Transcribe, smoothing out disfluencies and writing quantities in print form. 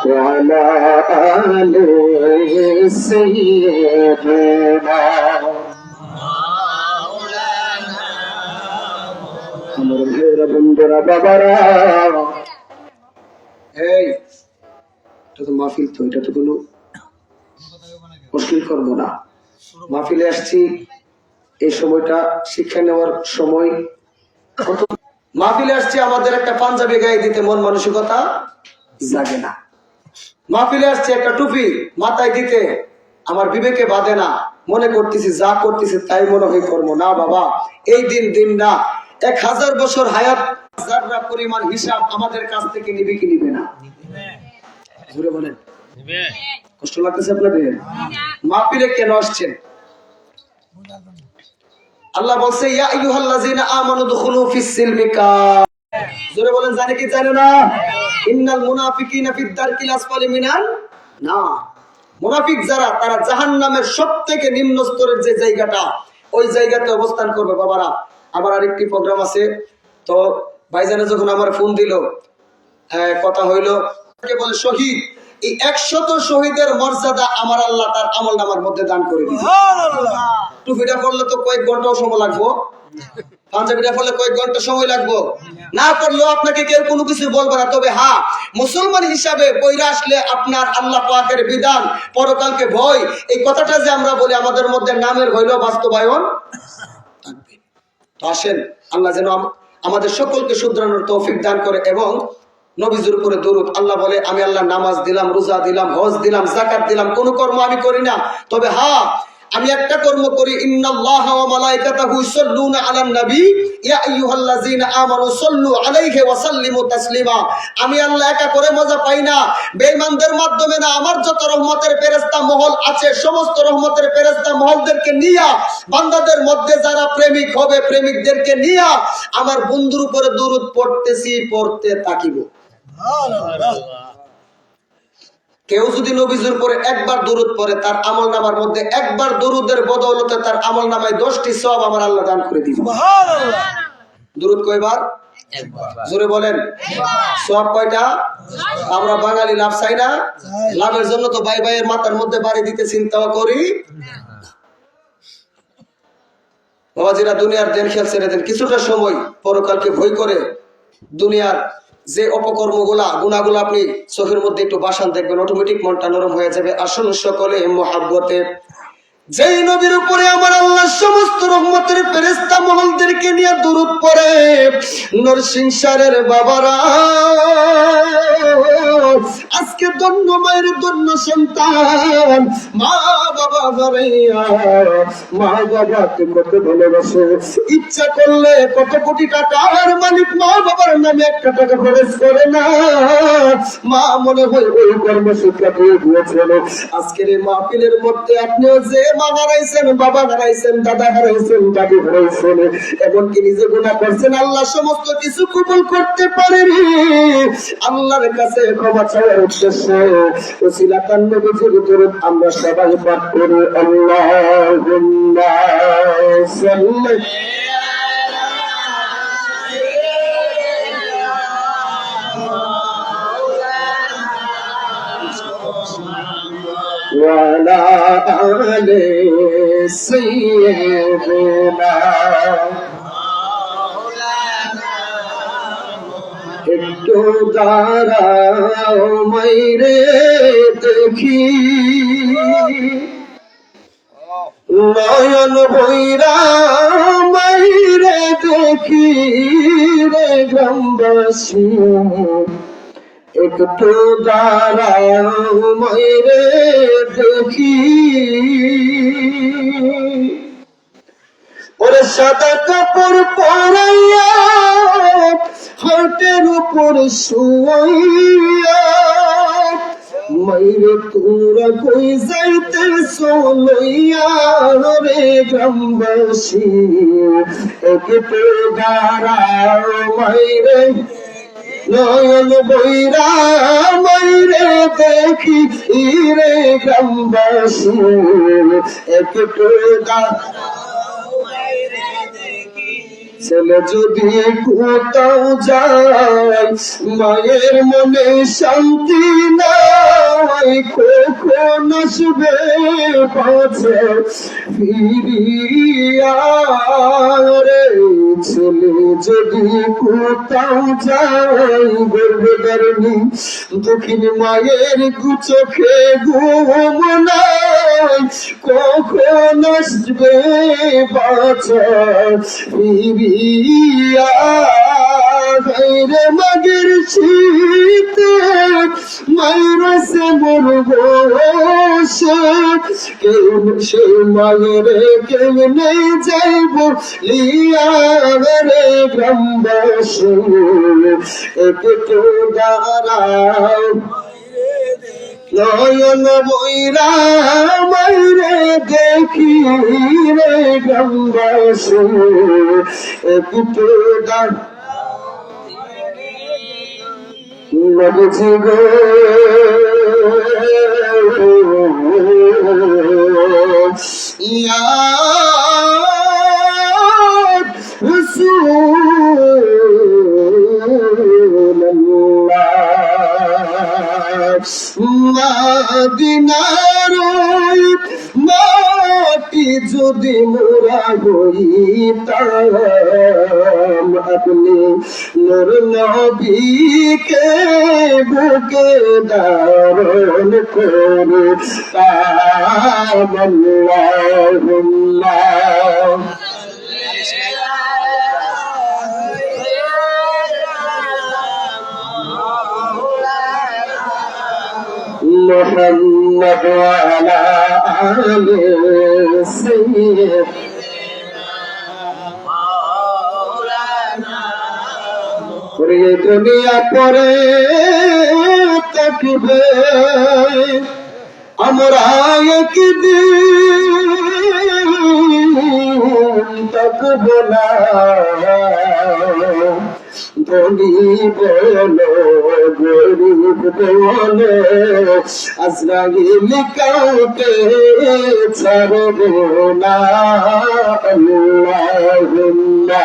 وعلى آل سيدنا আমার ভাইরা বন্ধুরা বাবারা, এই এটা তো মাহফিল, তো এটা তো কোনো মুশকিল করবো না। মাহফিলে আসছি, এই সময়টা শিক্ষা নেওয়ার সময়। মাহফিলে আসছি, আমাদের একটা পাঞ্জাবি গায়ে দিতে মন মানসিকতা জাগে না। মাহফিলে আসছে একটা টুপি মাথায় দিতে আমার বিবেকে বাঁধে না। মনে করতেছি যা করতেছি তাই মনে হয় করবো না। বাবা, এই দিন না, 1000 বছর হায়াত যারা পরিমাণ হিসাব আমাদের কাছ থেকে নিবে কি নিবে না? জোরে বলেন। কষ্ট লাগতেছে আপনাদের? মাহফিলে কেন আসছেন? আল্লাহ বলছে ইয়া আইয়ুহাল্লাযিনা আমানু দুখুলু ফিস সিলমি কাফা। জোরে বলেন, জানে কি জানে না? ইন্নাল মুনাফিকিনা ফিদ দারকিল আসফালি মিনান নার। মুনাফিক যারা, তারা জাহান্নামের সবথেকে নিম্ন স্তরের যে জায়গাটা, ওই জায়গাতে অবস্থান করবে। বাবারা, আমার আরেকটি প্রোগ্রাম আছে, তো ভাইজানে যখন আমার ফোন দিল, কথা হইলো, কে বলে শহীদ, এই 100 শহীদের মর্যাদা আমার আল্লাহ তার আমলনামার মধ্যে দান করে দিবে। টুপিটা পড়লে তো কয়েক ঘন্টাও সময় লাগবো, পাঞ্জাবিটা পড়লে কয়েক ঘন্টা সময় লাগবো, না পড়লেও আপনাকে কেউ কোনো কিছু বলবে না। তবে হ্যাঁ, মুসলমান হিসাবে পয়রা আসলে আপনার আল্লাহ পাকের বিধান, পরকালকে ভয়, এই কথাটা যে আমরা বলি, আমাদের মধ্যে নামের হইলেও বাস্তবায়ন থাকবে। তো আসেন, আল্লাহ যেন আমাদের সকলকে শুধরানোর তৌফিক দান করে। এবং নবীজির উপরে দরুদ। আল্লাহ বলে, আমি আল্লাহ নামাজ দিলাম, রোজা দিলাম, হজ দিলাম, যাকাত দিলাম, কোন কর্ম আমি করি না। তবে হ্যাঁ, আমি একটা কর্ম করি, ইন্নাল্লাহা ওয়া মালাইকাতাহু ইউসাল্লুনা আলান নবী ইয়া আইয়ুহাল্লাযিনা আমানু সাল্লু আলাইহি ওয়া সাল্লিমু তাসলিমা। আমি আল্লাহ একা করে মজা পাই না, বেঈমানদের মাধ্যমে না। আমার যত রহমতের ফেরেশতা মহল আছে, সমস্ত রহমতের ফেরেশতা মহলদেরকে নিয়া, বান্দাদের মধ্যে যারা প্রেমিক হবে, প্রেমিকদেরকে নিয়া আমার বন্ধুর উপরে দরুদ পড়তেছি, পড়তে থাকিব। কেউ যদি নবীজির উপরে একবার দরুদ পড়ে, তার আমলনামার মধ্যে একবার দরুদের বদৌলতে তার আমলনামায় 10টি সওয়াব আমার আল্লাহ দান করে দিবেন। সুবহানাল্লাহ। দরুদ কয়বার? একবার। জোরে বলেন, সওয়াব কয়টা? আমরা বাঙালি লাভ চাই না, লাভের জন্য তো ভাই ভাইয়ের মাথার মধ্যে বাড়ি দিতে চিন্তাও করি না। বাবাজিরা, দুনিয়ার দেন খেল ছেড়ে দেন, কিছুটা সময় পরকালকে ভয় করে দুনিয়ার যে অপকর্মগুলা, গুনাহগুলো আপনি চোখের মধ্যে একটু বাসান দেখবেন, অটোমেটিক মনটা নরম হয়ে যাবে। আসুন সকলে মুহাব্বতে যেই নবীর উপরে আমার আল্লাহ সমস্ত রহমতের ফেরেশতা মহলদেরকে নিয়ে দরুদ পড়ে, নরসিংসারের বাবারা, আজকে ধন্য মায়ের ধন্য সন্তান, মা বাবা হারাইয়া, মা বাবাকে কত ভালোবাসে, ইচ্ছা করলে কত কোটি টাকার মালিক মা বাবার নামে 1 টাকা খরচ করে না। মা মনে হয় ওই কর্মসূত্র পেয়ে গিয়েছিল। আজকের এই মাহফিলের মধ্যে আপনিও যে মা হারাইছেন, বাবা হারাইছেন, দাদা হারাইছেন, দাদি হারাইছেন, এমনকি নিজে গুনাহ করছেন, আল্লাহ সমস্ত কিছু কবুল করতে পারেনি। আল্লাহর কাছে ক্ষমা চাওয়ার উদ্দেশ্যে ওসিলাতান নবীজির দরুদ আমরা সবাই পাঠ করি। আল্লাহুম্মা সাল্লি وعلى آل سيدنا। একটু দাঁড়াও মাইরে দেখি, নয়ন বৈরা মাইরে দেখি রে গ্রামবাসী, একটু দাঁড়াও মাইরে দেখি। ওরে সাদা কাপড় পরাইয়া, হাটের উপর শুয়াইয়া, মাইরে তোরা কই যাইতেছো লইয়া রে গ্রামবাসী, একটু দাঁড়াও মাইরে, নয়ন বৈরা মাইরে দেখি রে গ্রামবাসী, একটু দাঁড়াও মাইরে দেখি। ছেলে যদি কোথাও যায়, মায়ের মনে শান্তি না। কখন আসবে পাছে ফিরিয়া রে ছেলে যদি কোথাও যায় গর্বে ধরনি দক্ষিণ মায়ের চোখে ঘুম নাই কখন আসবে বাছা ফিরিয়া রে মাগের শীতে মায়ের সে মরব কেউ সে মায়ের কেউ নেই যাইব লিয়া রে গ্রামবাসী একটু দাঁড়াও নয়ন বৈরা মাইরে দেখি রে গ্রামবাসী একটু লাগছি গো ইয়া মদিনার মাটি যদি মোরা হইতাম আপনি নূর নবীকে বুকে ধারণ করে আল্লাহুম্মা محمد وعلى آل سيدنا দুনিয়া পরে থাকবে আমরা একদিন থাকবো না ধনী বলো গরিব বলো আজরাইল কাউকে ছাড়বে না আল্লাহুম্মা